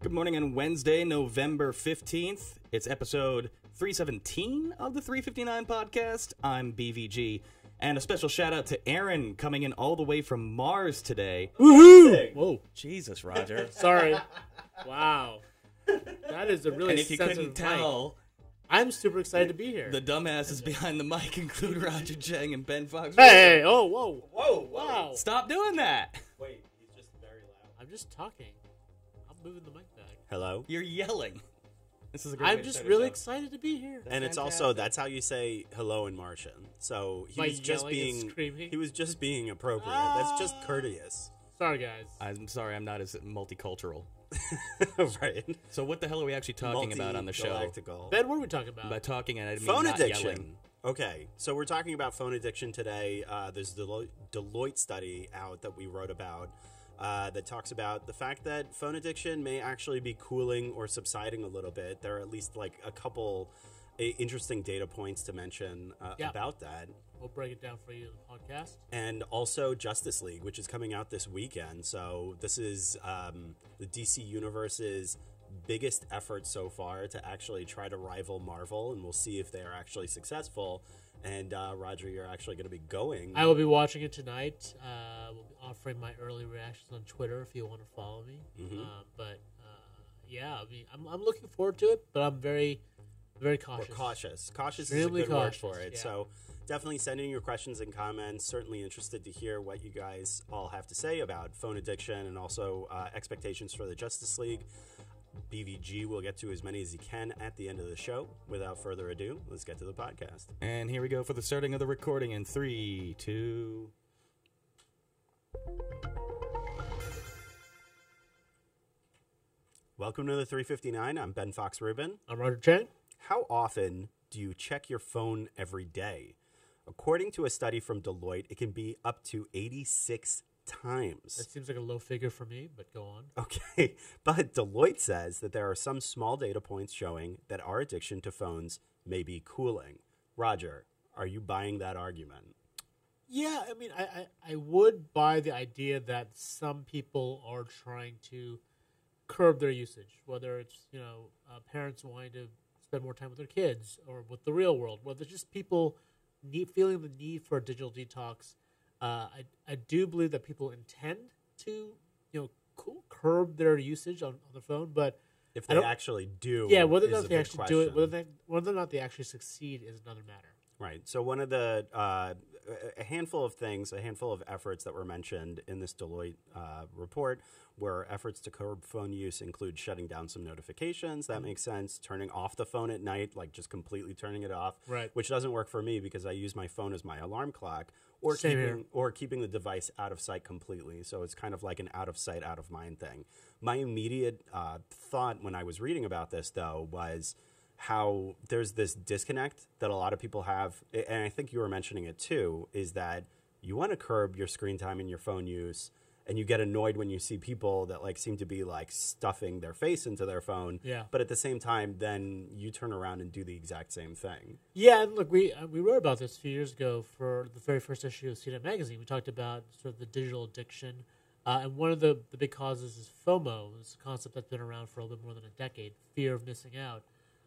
Good morning on Wednesday, November 15th. It's episode 317 of the 359 podcast. I'm BVG. And a special shout out to Aaron coming in all the way from Mars today. Woohoo! Whoa. Jesus, Roger. Sorry. Wow. That is a really And if you couldn't tell, I'm super excited to be here. the dumbasses behind the mic include Roger Cheng and Ben Fox. Hey! Oh, whoa. Whoa. Wow. Stop doing that. Wait, he's just very loud. I'm just talking. I'm moving the mic back. Hello? You're yelling. This is a great way I'm to just start really a show. excited to be here. And it's also, that's how you say hello in Martian. So he By was just yelling and being, screaming? he was just being appropriate. That's just courteous. Sorry, guys. I'm sorry, I'm not as multicultural. Right. So what the hell are we actually talking about on the show? Multi-galactical. Ben, what are we talking about? By talking, and I didn't Phone mean not addiction. yelling. Okay, so we're talking about phone addiction today. There's a Deloitte study out that we wrote about that talks about the fact that phone addiction may actually be cooling or subsiding a little bit. There are at least like a couple interesting data points to mention about that. We'll break it down for you in the podcast. And also Justice League, which is coming out this weekend. So this is the DC Universe's biggest effort so far to actually try to rival Marvel, and we'll see if they are actually successful. And Roger, you're actually going to be going. I will be watching it tonight. We'll be offering my early reactions on Twitter if you want to follow me. Mm-hmm. Yeah, I mean, I'm looking forward to it, but I'm very, very cautious. We're cautious. Cautious Extremely is a good cautious, word for it. yeah. So definitely send in your questions and comments. Certainly interested to hear what you guys all have to say about phone addiction and also expectations for the Justice League. BVG will get to as many as he can at the end of the show. Without further ado, let's get to the podcast. And here we go for the starting of the recording in 3, 2... Welcome to the 359. I'm Ben Fox Rubin. I'm Roger Cheng. How often do you check your phone every day? According to a study from Deloitte, it can be up to 86 times. That seems like a low figure for me, but go on. Okay, but Deloitte says that there are some small data points showing that our addiction to phones may be cooling. Roger, are you buying that argument? Yeah, I mean, I would buy the idea that some people are trying to curb their usage, whether it's, parents wanting to spend more time with their kids or with the real world, whether it's just people feeling the need for a digital detox. I do believe that people intend to, curb their usage on the phone, but If they actually do, whether or is not a they big actually do it, question. whether or not they actually succeed is another matter. Right. So one of the a handful of things, a handful of efforts that were mentioned in this Deloitte report where efforts to curb phone use include shutting down some notifications. That makes sense. Turning off the phone at night, like just completely turning it off. Right. Which doesn't work for me because I use my phone as my alarm clock, or Same here. keeping the device out of sight completely. So it's kind of like an out of sight, out of mind thing. My immediate thought when I was reading about this, though, was how there's this disconnect that a lot of people have, and I think you were mentioning it too, is that you want to curb your screen time and your phone use, and you get annoyed when you see people that like seem to be like stuffing their face into their phone. Yeah. But at the same time, then you turn around and do the exact same thing. Yeah, and look, we wrote about this a few years ago for the very first issue of CNET magazine. We talked about sort of the digital addiction, and one of the big causes is FOMO. It's a concept that's been around for a little bit more than a decade, fear of missing out.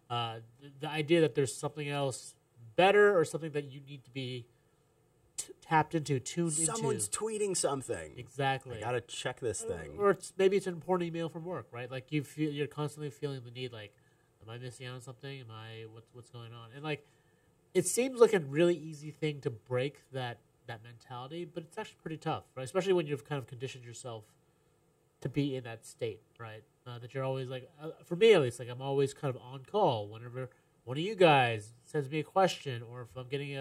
The idea that there's something else better or something that you need to be tapped into, tuned Someone's into. tweeting something. Exactly. I gotta check this thing. Or maybe it's an important email from work, right? Like you're constantly feeling the need, like, am I missing out on something? What's going on? And like, it seems like a really easy thing to break that mentality, but it's actually pretty tough, right? Especially when you've kind of conditioned yourself to be in that state, right? That you're always like, for me at least, like I'm always kind of on call whenever one of you guys sends me a question, or if I'm getting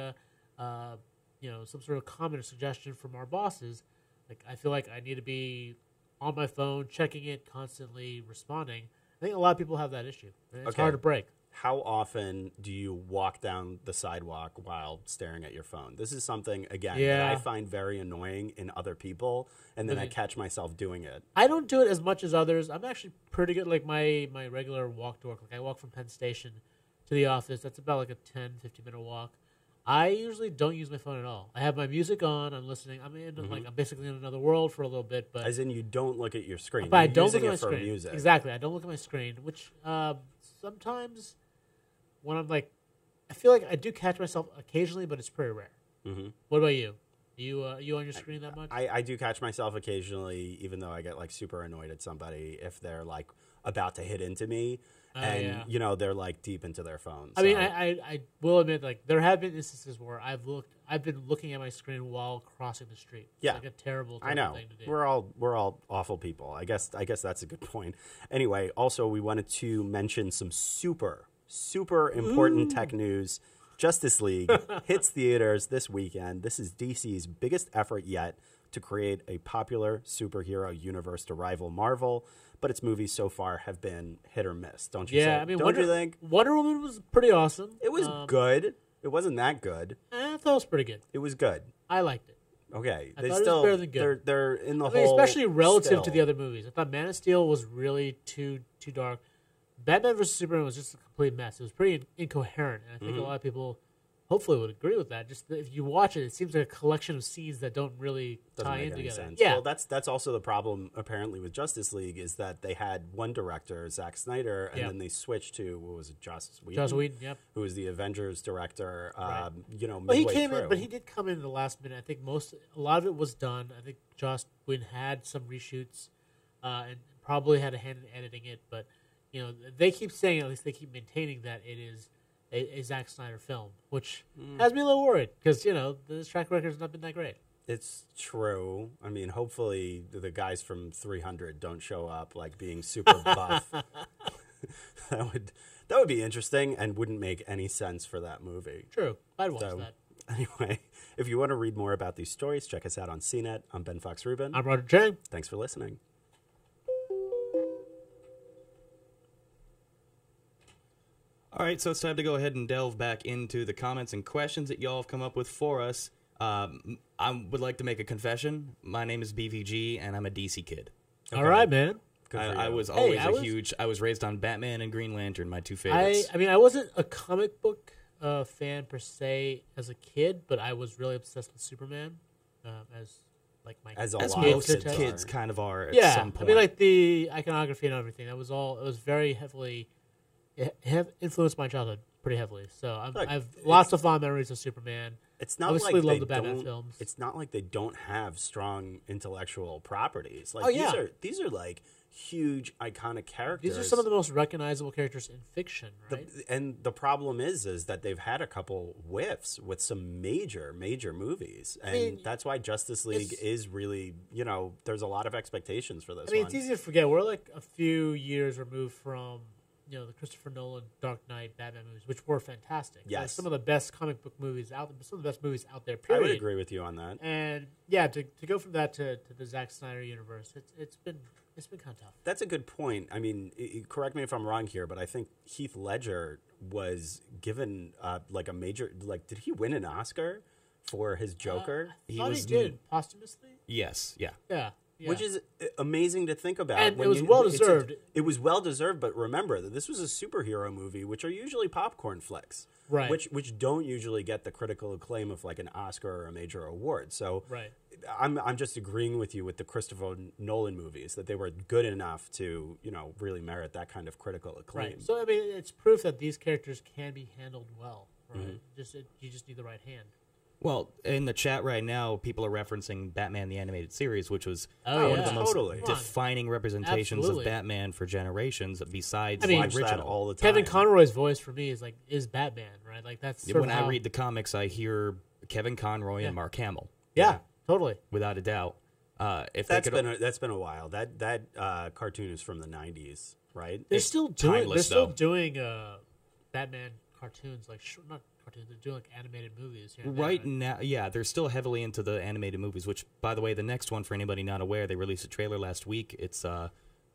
some sort of comment or suggestion from our bosses, like I feel like I need to be on my phone, checking it, constantly responding. I think a lot of people have that issue. And it's hard to break. How often do you walk down the sidewalk while staring at your phone? This is something, again, that I find very annoying in other people, and then I catch myself doing it. I don't do it as much as others. I'm actually pretty good. Like my regular walk to work, like I walk from Penn Station to the office. That's about like a 10, 15-minute walk. I usually don't use my phone at all. I have my music on. I'm listening. I'm in like I'm basically in another world for a little bit. But As in, you don't look at your screen. but I You're don't using look at my it for screen. music. Exactly. I don't look at my screen. Which sometimes when I'm like, I feel like I do catch myself occasionally, but it's pretty rare. What about you? You on your screen that much? I do catch myself occasionally, even though I get like super annoyed at somebody if they're like about to hit into me, and you know they're like deep into their phones. I mean, I will admit, like there have been instances where I've been looking at my screen while crossing the street. It's Yeah. like a terrible I know thing to do. we're all awful people. I guess that's a good point. Anyway, also we wanted to mention some super important tech news. Justice League hits theaters this weekend. This is DC's biggest effort yet to create a popular superhero universe to rival Marvel, but its movies so far have been hit or miss. Don't you? Yeah, say? I mean, don't you think Wonder Woman was pretty awesome. it was good? It wasn't that good. I thought it was pretty good. It was good. I liked it. Okay, I they thought it was still better than good. they're in the I mean, whole, especially relative to still. the other movies. I thought Man of Steel was really too dark. Batman vs Superman was just a complete mess. It was pretty incoherent, and I think a lot of people hopefully would agree with that. Just that if you watch it, it seems like a collection of scenes that don't really Doesn't tie make in any together. sense. Yeah, Well, that's also the problem apparently with Justice League is that they had one director, Zack Snyder, and then they switched to what was it, Joss Whedon? Joss Whedon. Yep. Who was the Avengers director? You know, Well, he midway came through. in, but he did come in the last minute. I think a lot of it was done. I think Joss Whedon had some reshoots, and probably had a hand in editing it. But you know, they keep saying, at least they keep maintaining that it is a Zack Snyder film, which has me a little worried because you know this track record has not been that great. It's true. I mean, hopefully the guys from 300 don't show up like being super buff. that would be interesting and wouldn't make any sense for that movie. True, I'd watch So, that. Anyway, if you want to read more about these stories, check us out on CNET. I'm Ben Fox Rubin. I'm Roger Cheng. Thanks for listening. All right, so it's time to go ahead and delve back into the comments and questions that y'all have come up with for us. I would like to make a confession. My name is BVG, and I'm a DC kid. All right, man. I was always I was raised on Batman and Green Lantern, my two favorites. I mean, I wasn't a comic book fan per se as a kid, but I was really obsessed with Superman as like my As As lot of most kids kids are. kind of are at yeah. some point. I mean, like the iconography and everything. It was very heavily. It influenced my childhood pretty heavily. So Look, I've lots of fond memories of Superman. It's not Obviously like love they the Batman don't. films. It's not like they don't have strong intellectual properties. Like Oh, yeah. these are like huge iconic characters. These are some of the most recognizable characters in fiction, right? And the problem is that they've had a couple whiffs with some major movies, and mean, that's why Justice League is really, you know, there's a lot of expectations for this. I mean, one. it's easy to forget. We're like a few years removed from, you know, the Christopher Nolan Dark Knight Batman movies, which were fantastic. Yes. Like, some of the best comic book movies out there, some of the best movies out there, I period. would agree with you on that. And yeah, to go from that to the Zack Snyder universe, it's been kind of tough. That's a good point. I mean, correct me if I'm wrong here, but I think Heath Ledger was given like a major, like, did he win an Oscar for his Joker? I thought he did posthumously. yes, yeah. Yeah. Which is amazing to think about. And when it was you- well-deserved. It was well deserved, but remember that this was a superhero movie, which are usually popcorn flicks, Right. Which don't usually get the critical acclaim of like an Oscar or a major award. So, Right. I'm just agreeing with you with the Christopher Nolan movies that they were good enough to, you know, really merit that kind of critical acclaim. Right. So I mean, it's proof that these characters can be handled well. Right. You just need the right hand. Well, in the chat right now, people are referencing Batman the Animated Series, which was Oh, one of yeah. the most Totally. Come on. defining representations Absolutely. of Batman for generations besides I mean, the Watch that original. all the time. Kevin Conroy's voice for me is Batman, right? Like that's sort When of how, I read the comics, I hear Kevin Conroy and Mark Hamill, yeah, totally. without a doubt. If That's they could, that's been a while. That cartoon is from the 90s, right? They're It's still doing. They're timeless, still though. doing Batman cartoons, like not cartoons. They're doing like animated movies. Here and there, right now, yeah, they're still heavily into the animated movies. Which, by the way, the next one for anybody not aware, they released a trailer last week. It's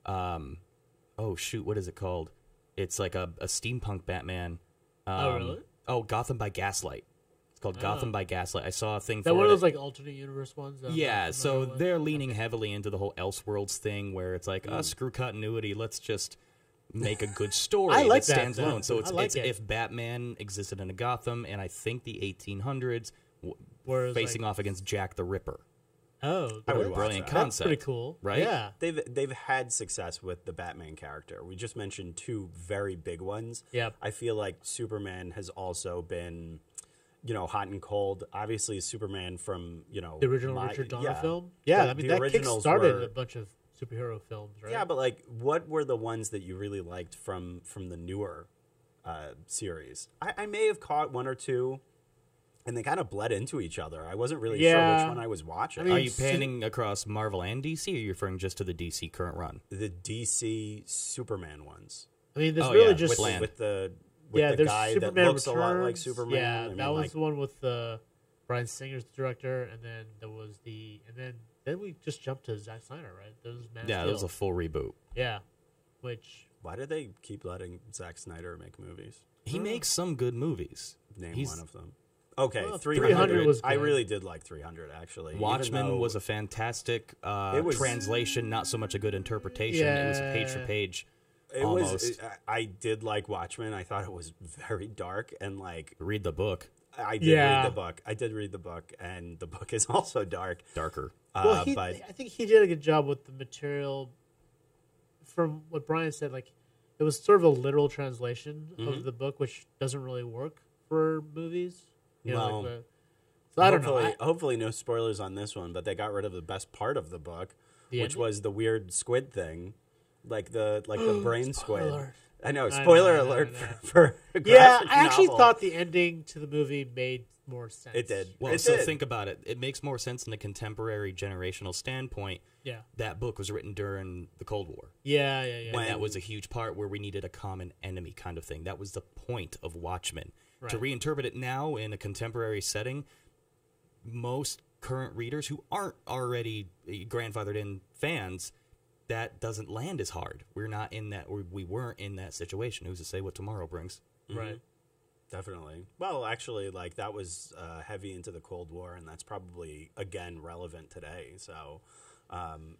oh shoot, what is it called? It's like a steampunk Batman. Oh, really? Oh, Gotham by Gaslight. It's called Gotham by Gaslight. I saw a thing Is that for one it. of those like alternate universe ones? that I'm Yeah, not so familiar with? they're leaning heavily into the whole Elseworlds thing where it's like, screw continuity, let's just make a good story I like that stands that, alone. So it's, I like it's it. if Batman existed in a Gotham and I think the 1800s Whereas, facing off against Jack the Ripper. Oh, I would that's watch Brilliant that. concept. pretty cool, right? Yeah, They've had success with the Batman character. We just mentioned two very big ones. Yep. I feel like Superman has also been, hot and cold. Obviously, Superman from the original Richard Donner film. The- Yeah, I mean the that originals kick-started were- a bunch of superhero films, right? Yeah, but like, what were the ones that you really liked from the newer series? I may have caught one or two, and they kind of bled into each other. I wasn't really sure Yeah. which one I was watching. I mean, Are you panning across Marvel and DC, or are you referring just to the DC current run? the DC Superman ones I mean, there's Oh, really yeah, just with Land. with the there's guy Superman that looks Returns. a lot like Superman. Yeah, I mean, that was like, the one with Bryan Singer's the director, and then there was then we just jumped to Zack Snyder, right? There was Man of Yeah, Steel. it was a full reboot. Yeah, which why do they keep letting Zack Snyder make movies? He makes some good movies. Name He's- one of them. Okay, Well, 300. 300 was I good. really did like 300, actually. even Watchmen though was a fantastic It was- translation, not so much a good interpretation. It was a page for page. It almost. was. I did like Watchmen. I thought it was very dark and like Read the book, I did Yeah. read the book. I did read the book, and the book is also dark. darker. well, But I think he did a good job with the material. From what Brian said, like it was sort of a literal translation Mm-hmm. of the book, which doesn't really work for movies. You know, No. so I don't know. Hopefully, no spoilers on this one. But they got rid of the best part of the book, The which ending? was the weird squid thing, like the brain squid. Spoiler. I know. I Spoiler know, I alert know. for a Yeah, graphic I actually novel. thought the ending to the movie made more sense. It did. Well, It so did. think about it. It makes more sense in a contemporary generational standpoint. Yeah. That book was written during the Cold War. Yeah. And that was a huge part where we needed a common enemy kind of thing. That was the point of Watchmen. To Right. reinterpret it now in a contemporary setting, most current readers who aren't already grandfathered in fans, that doesn't land as hard. We're not in that, or we weren't in that situation. Who's to say what tomorrow brings? Right. Definitely. Well, actually, like that was heavy into the Cold War, and that's probably again relevant today. So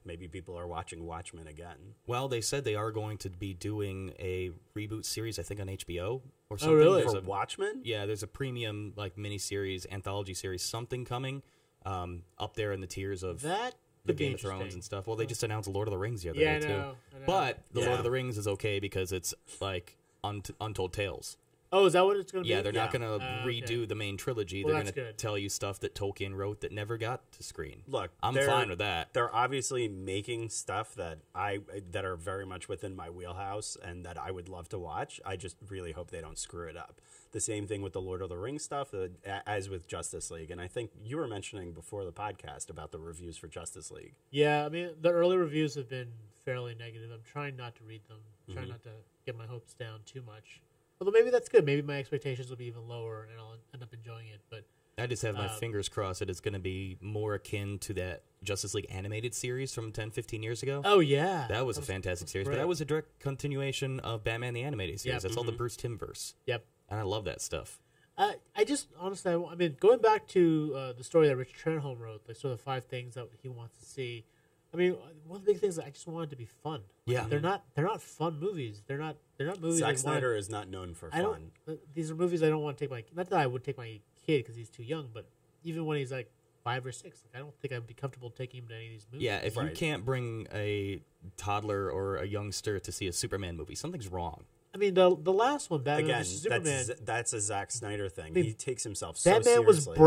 maybe people are watching Watchmen again. Well, they said they are going to be doing a reboot series, I think on HBO or something. really? There's For a- Watchmen? Yeah, there's a premium like miniseries, anthology series, something coming up there in the tiers of That the could be Game of Thrones interesting. and stuff. Well, they just announced Lord of the Rings the other Yeah, I day know. too. But the Lord Yeah. of the Rings is okay because it's like Untold Tales. Oh, is that what it's going to be? Yeah, they're not Yeah. going to redo the main trilogy. Well, they're that's going to good. tell you stuff that Tolkien wrote that never got to screen. Look, I'm they're- fine with that. They're obviously making stuff that are very much within my wheelhouse and that I would love to watch. I just really hope they don't screw it up. The same thing with the Lord of the Rings stuff, as with Justice League. And I think you were mentioning before the podcast about the reviews for Justice League. Yeah, I mean, the early reviews have been fairly negative. I'm trying not to read them. Mm-hmm. Trying not to get my hopes down too much. Although maybe that's good. Maybe my expectations will be even lower, and I'll end up enjoying it. But I just have my fingers crossed that it's going to be more akin to that Justice League animated series from 10, 15 years ago. oh yeah, That was a fantastic series, but great. that was a direct continuation of Batman the Animated Series. Yep. That's all the Bruce Timm verse, Yep. and I love that stuff. I just honestly, I mean, going back to the story that Richard Trenholm wrote, like sort of 5 things that he wants to see. I mean, one of the big things that I just wanted to be fun. Yeah. they're not fun movies. They're not movies. Zack I wanna- Snyder is not known for I fun. don't. These are movies I don't want to take my. Not that I would take my kid because he's too young, but even when he's like 5 or 6, like, I don't think I'd be comfortable taking him to any of these movies. Yeah, if you Right. can't bring a toddler or a youngster to see a Superman movie, something's wrong. I mean, the last one, Batman Again, vs Superman. that's a Zack Snyder thing. mean, He takes himself so Batman was seriously.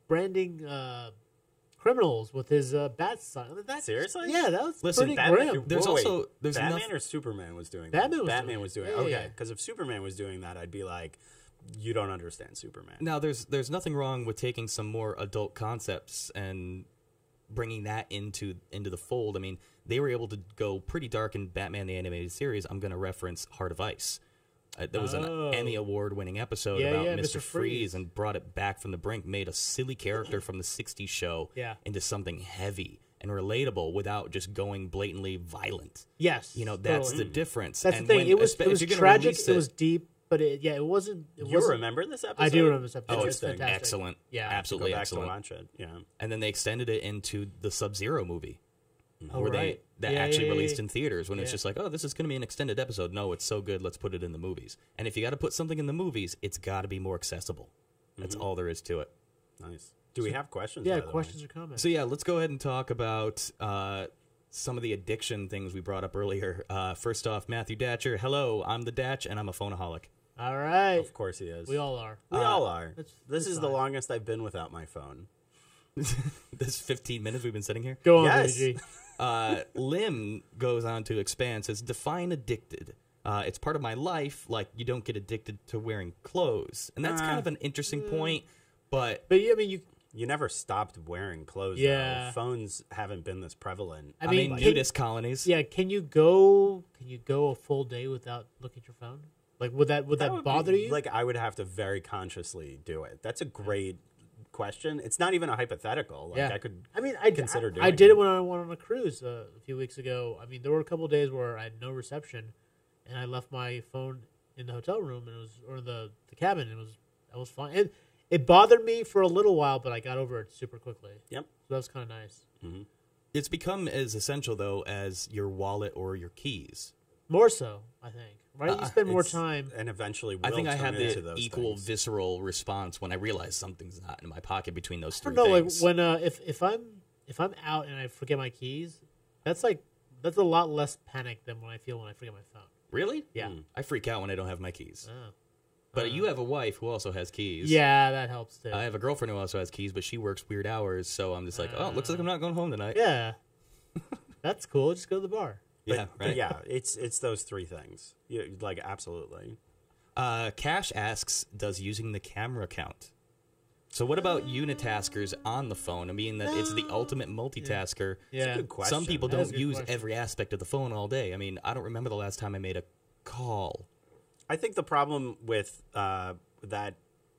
branding criminals with his bat sign. I mean, that's, Seriously? Yeah, that was Listen, pretty Batman, grim. There's whoa, wait, also- there's Batman enough- or Superman was doing Batman that. was Batman doing was it. doing Yeah, it. Okay, yeah. because if Superman was doing that, I'd be like, you don't understand Superman. Now, there's nothing wrong with taking some more adult concepts and bringing that into the fold. I mean, they were able to go pretty dark in Batman the Animated Series. I'm going to reference Heart of Ice. There was an Emmy Award-winning episode Yeah, about yeah, Mr. Mr. Freeze Freeze. and brought it back from the brink, made a silly character from the 60s show Yeah. into something heavy and relatable without just going blatantly violent. Yes, You know, that's totally. the difference. That's And the thing. when- It was if you're gonna tragic. release It was deep, but it wasn't. It You wasn't, remember this episode? I do remember this episode. Oh, It's it's fantastic. excellent. Yeah, Go Absolutely back excellent. to watch it. Yeah. And then they extended it into the Sub-Zero movie. Oh, Or right. that Yeah, actually yeah, released yeah. in theaters when it's Yeah. just like, oh, this is going to be an extended episode. No, it's so good, let's put it in the movies. And if you got to put something in the movies, it's got to be more accessible. That's all there is to it. Nice. Do we have questions? Yeah, by the way? questions or comments. So yeah, let's go ahead and talk about some of the addiction things we brought up earlier. First off, Matthew Datcher. Hello, I'm the Datch, and I'm a phoneaholic. All right. Of course he is. We all are. We all are. That's This is the fine. longest I've been without my phone. This 15 minutes we've been sitting here. Go on, Yes. BG. Lim goes on to expand, says, define addicted. It's part of my life, like you don't get addicted to wearing clothes. And that's kind of an interesting point, but But yeah, I mean, You never stopped wearing clothes. Yeah. Though. Phones haven't been this prevalent. I I mean, mean, can- nudist colonies. yeah, can you go a full day without looking at your phone? Like, would that would bother be- you? Like, I would have to very consciously do it. That's a great question. It's not even a hypothetical. Like, yeah, I could. I mean, I consider I doing did it. it when I went on a cruise a few weeks ago. I mean, there were a couple of days where I had no reception, and I left my phone in the hotel room and the cabin. And it was fine. It bothered me for a little while, but I got over it super quickly. Yep. So that was kind of nice. It's become as essential, though, as your wallet or your keys. More so, I think. Right? You spend more It's- time. and eventually, I will think I turn have into the those equal things. visceral response when I realize something's not in my pocket between those I three don't know, like things. when if I'm out and I forget my keys, that's a lot less panic than when I feel when I forget my phone. Really? Yeah. I freak out when I don't have my keys. Oh. But you have a wife who also has keys. Yeah, that helps too. I have a girlfriend who also has keys, but she works weird hours, so I'm just like, oh, looks like I'm not going home tonight. Yeah, that's cool. Just go to the bar. Yeah, But right. yeah, it's those three things. Like, absolutely. Cash asks, does using the camera count? So what about unitaskers on the phone? I mean, that it's the ultimate multitasker. Yeah. Good question. Some people That is don't a good use question. every aspect of the phone all day. I mean, I don't remember the last time I made a call. I think the problem with that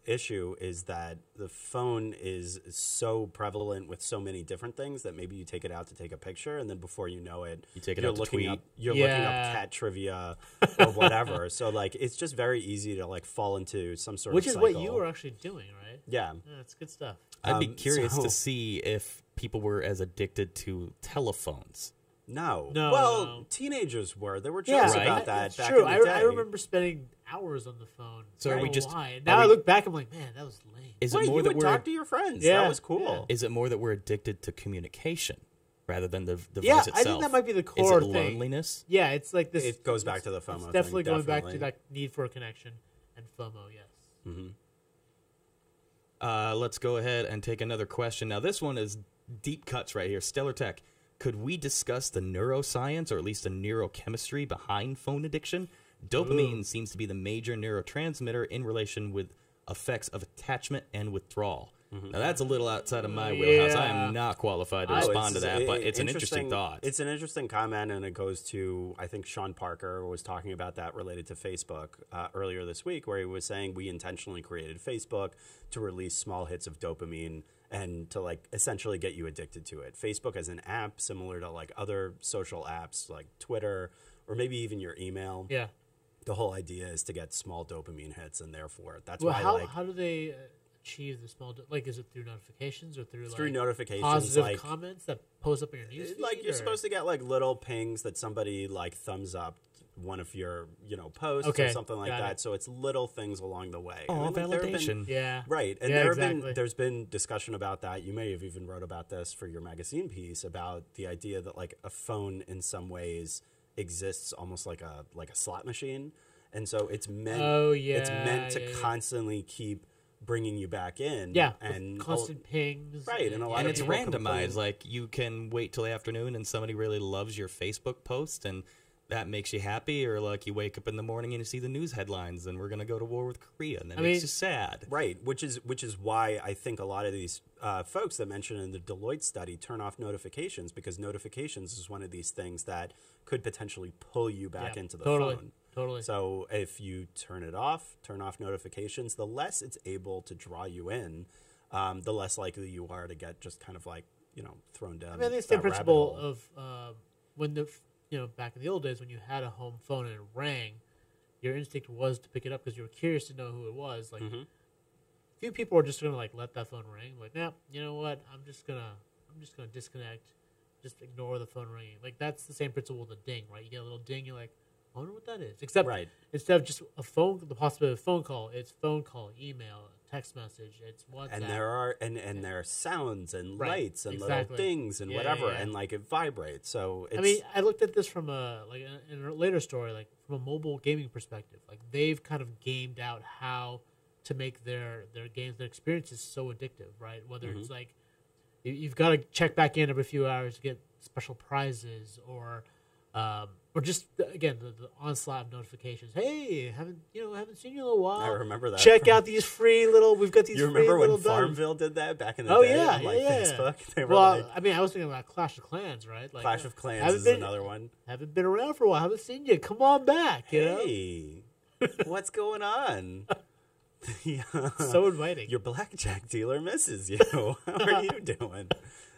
issue is that the phone is so prevalent with so many different things that maybe you take it out to take a picture, and then before you know it, You take it you're out to looking tweet. up looking up Yeah. cat trivia or whatever. So like, it's just very easy to like fall into some sort Which of is cycle. what you were actually doing, right? Yeah. Yeah, that's good stuff. I'd be curious so- to see if people were as addicted to telephones. No. No, Well, no. teenagers were. There were Yeah, jokes right. about that It's back true. in the day. I remember spending hours on the phone. So I are don't we know just- why. are Now I we- look back, I'm like, man, that was lame. Is Wait, it more you that would we're talk to your friends. Yeah, That was cool. yeah. is it more that we're addicted to communication rather than the device Yeah, itself? I think that might be the Is core it thing. loneliness? Yeah, it's like this. It goes back to the it's FOMO thing, definitely going back to definitely. that need for a connection and FOMO. Yes. Let's go ahead and take another question. Now, this one is deep cuts right here. Stellar Tech. Could we discuss the neuroscience or at least the neurochemistry behind phone addiction? Dopamine seems to be the major neurotransmitter in relation with effects of attachment and withdrawal. Now, that's a little outside of my wheelhouse. I Yeah. am not qualified to Oh, respond to that, but it's an interesting thought. It's an interesting comment, and it goes to, I think Sean Parker was talking about that related to Facebook earlier this week, where he was saying we intentionally created Facebook to release small hits of dopamine and to like essentially get you addicted to it. Facebook as an app, similar to like other social apps like Twitter or maybe even your email. Yeah. The whole idea is to get small dopamine hits, and therefore that's Well, why how do they achieve the small? Like, is it through notifications or through through like notifications, positive like comments that post up in your news? like you're supposed to get like little pings that somebody like thumbs up one of your posts or Okay, something like got that. it. So it's little things along the way. Oh, like, there have been- validation. Yeah. right, and Yeah, there exactly. there's been discussion about that. You may have even wrote about this for your magazine piece about the idea that like a phone in some ways exists almost like a slot machine, and so it's meant it's meant to yeah, yeah. constantly keep bringing you back in. Yeah. and with constant pings. Right, and a lot And of it's people randomized. complain. Like, you can wait till the afternoon and somebody really loves your Facebook post and that makes you happy, or like you wake up in the morning and you see the news headlines and we're going to go to war with Korea, and that makes you sad. Right, which is why I think a lot of these folks that mentioned in the Deloitte study turn off notifications, because notifications is one of these things that could potentially pull you back Yeah, into the totally, phone. totally. So if you turn off notifications, the less it's able to draw you in, the less likely you are to get just kind of like thrown down. I mean, it's that the principle rabbit hole. of when the back in the old days when you had a home phone and it rang, your instinct was to pick it up because you were curious to know who it was. Like, few people are just gonna like let that phone ring. Like, nah, you know what? I'm just gonna disconnect. just ignore the phone ringing. Like that's the same principle with a ding, right? You get a little ding, you're like, I wonder what that is. Except instead of just the possibility of a phone call, it's phone call, email, text message, it's WhatsApp. And there are there are sounds and lights and little things and whatever, and like it vibrates. So it's, I mean, I looked at this from in a later story, like from a mobile gaming perspective. Like they've kind of gamed out how to make their games, their experiences so addictive, right? Whether it's like you've got to check back in every few hours to get special prizes, or just again the onslaught of notifications. Hey, haven't seen you in a while. I remember that. Check out these free little. We've got these. You free remember when little Farmville did that back in the day? Yeah, on, Facebook. They were I mean, I was thinking about Clash of Clans, right? Like, Clash of Clans is another one. Haven't been around for a while. Haven't seen you. Come on back. Hey, what's going on? So inviting. Your blackjack dealer misses you. How are you doing?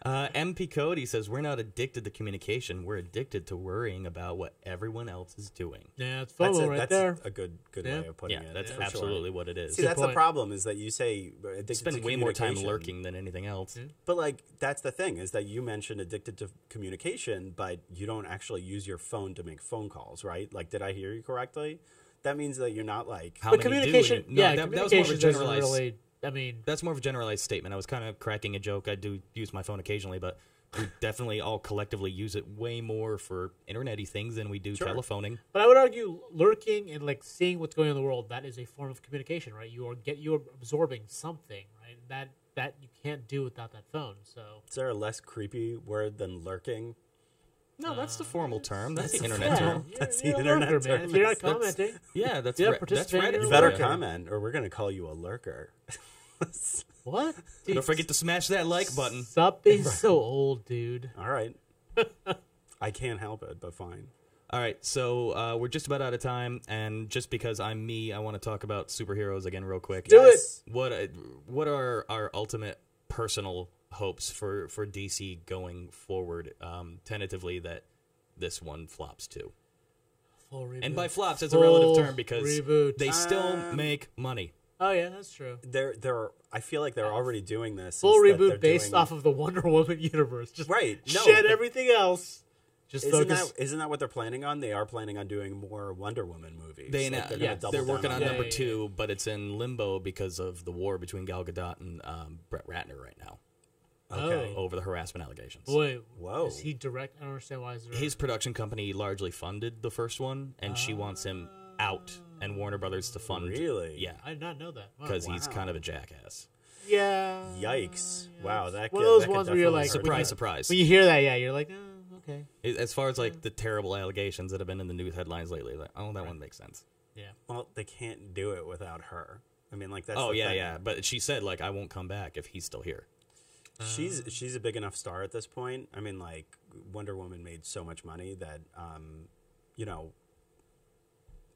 MP Cody says, we're not addicted to communication. We're addicted to worrying about what everyone else is doing. Yeah, it's FOMO right there. That's a good way of putting it. That's absolutely what it is. See, that's the problem, is that you say addicted spend way more time lurking than anything else. Yeah. But like that's the thing, is that you mentioned addicted to communication, but you don't actually use your phone to make phone calls, right? Like, did I hear you correctly? That means that you're not like... How many communication, do? No, that was more of a generalized... Really, I mean... That's more of a generalized statement. I was kind of cracking a joke. I do use my phone occasionally, but we definitely all collectively use it way more for internet-y things than we do telephoning. But I would argue lurking and like seeing what's going on in the world, that is a form of communication, right? You're absorbing something, right? That you can't do without that phone. So is there a less creepy word than lurking? No, that's the formal term. That's the internet term. That's the internet term. If you're not commenting, that's participating. Reddit. You better comment, or we're going to call you a lurker. What? Dude, don't forget to smash that like button. Stop being so old, dude. All right. I can't help it, but fine. All right, so we're just about out of time, and just because I'm me, I want to talk about superheroes again real quick. Do it! What are our ultimate personal hopes for DC going forward, tentatively, that this one flops too? Full reboot. And by flops, it's a relative term because reboot. they still make money. Oh yeah, that's true. I feel like they're already doing this. Full reboot based off of the Wonder Woman universe. Just shed everything else. Just isn't that what they're planning on? They are planning on doing more Wonder Woman movies. They're working on number 2, but it's in limbo because of the war between Gal Gadot and Brett Ratner right now. Okay. Over the harassment allegations. Wait, whoa. Is he direct? I don't understand why. His production company largely funded the first one, and she wants him out, and Warner Brothers to fund. Really? Yeah. I did not know that. Because he's kind of a jackass. Yeah. Yikes. Wow. That one of those ones where you're like, surprise. When you hear that, you're like, oh, okay. As far as like the terrible allegations that have been in the news headlines lately, like, oh, that one makes sense. Yeah. Well, they can't do it without her. I mean, like that's. Oh yeah. But she said like, I won't come back if he's still here. She's a big enough star at this point. I mean, like Wonder Woman made so much money that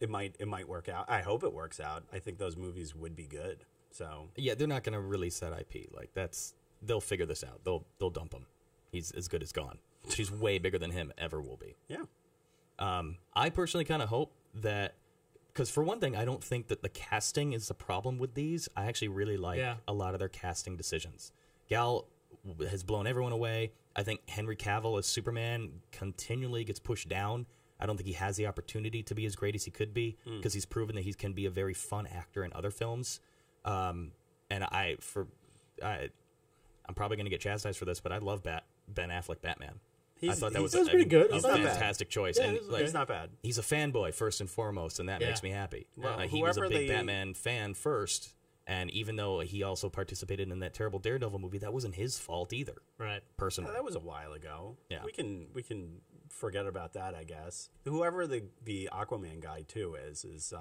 it might work out. I hope it works out. I think those movies would be good. So yeah, they're not going to release that IP. Like they'll figure this out. They'll dump him. He's as good as gone. She's way bigger than him ever will be. Yeah. I personally kind of hope that, because for one thing, I don't think that the casting is the problem with these. I actually really like a lot of their casting decisions. Gal has blown everyone away. I think Henry Cavill as Superman continually gets pushed down. I don't think he has the opportunity to be as great as he could be, because he's proven that he can be a very fun actor in other films. And I'm probably going to get chastised for this, but I love Ben Affleck Batman. I thought that was pretty good. A fantastic choice. Yeah, and he's not bad. He's a fanboy first and foremost, and that makes me happy. Well, he was a big Batman fan first. And even though he also participated in that terrible Daredevil movie, that wasn't his fault either. Right. Personally. That was a while ago. Yeah. We can forget about that, I guess. Whoever the Aquaman guy too is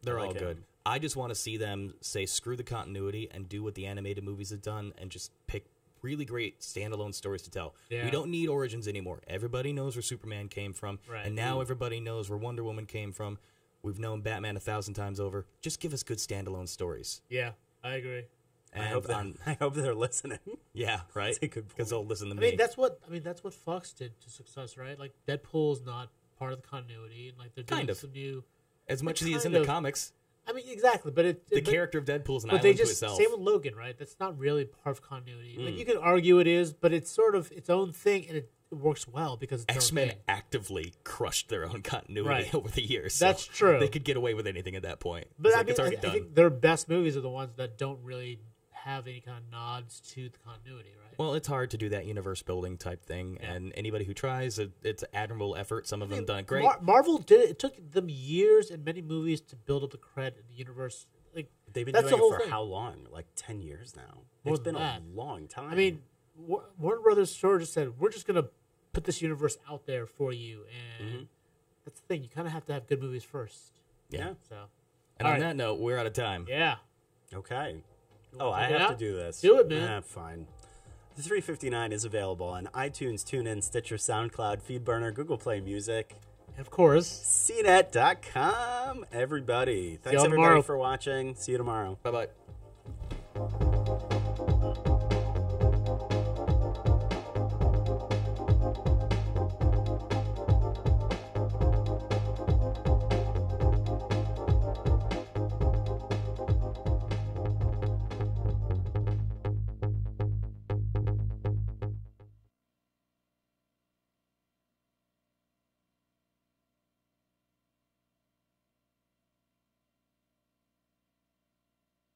they're all like good. him. I just want to see them say screw the continuity and do what the animated movies have done and just pick really great standalone stories to tell. Yeah. We don't need origins anymore. Everybody knows where Superman came from, right. And now everybody knows where Wonder Woman came from. We've known Batman 1,000 times over. Just give us good standalone stories. Yeah, I agree. And I hope they're listening. Yeah, right. Because they'll listen to me. I mean, that's what Fox did to success, right? Like Deadpool's not part of the continuity, and like they're doing some new. As much as he is in the comics. I mean, exactly, but the character of Deadpool's an island to itself. Same with Logan, right? That's not really part of continuity. Like you can argue it is, but it's sort of its own thing, and works well because it's their own X-Men thing. actively crushed their own continuity Right. over the years. So That's true. They could get away with anything at that point. But It's I like, mean, it's already I done. think their best movies are the ones that don't really have any kind of nods to the continuity, right? Well, it's hard to do that universe building type thing, and anybody who tries, it's an admirable effort. Some of them done it great. Marvel did it. It took them years and many movies to build up the cred in the universe. Like They've been that's doing the it whole for thing. how long? Like 10 years now. More It's than been that. a long time. I mean, Warner Brothers sort of just said, "We're just gonna put this universe out there for you," and that's the thing. You kind of have to have good movies first. yeah. So, And all on right. that note, we're out of time. Yeah, Okay. Oh, I check it have to out? do this. Do it, man. Fine. The 359 is available on iTunes, TuneIn, Stitcher, SoundCloud, FeedBurner, Google Play Music, and of course, CNET.com. Everybody. Thanks, y'all everybody, tomorrow. for watching. See you tomorrow. Bye-bye.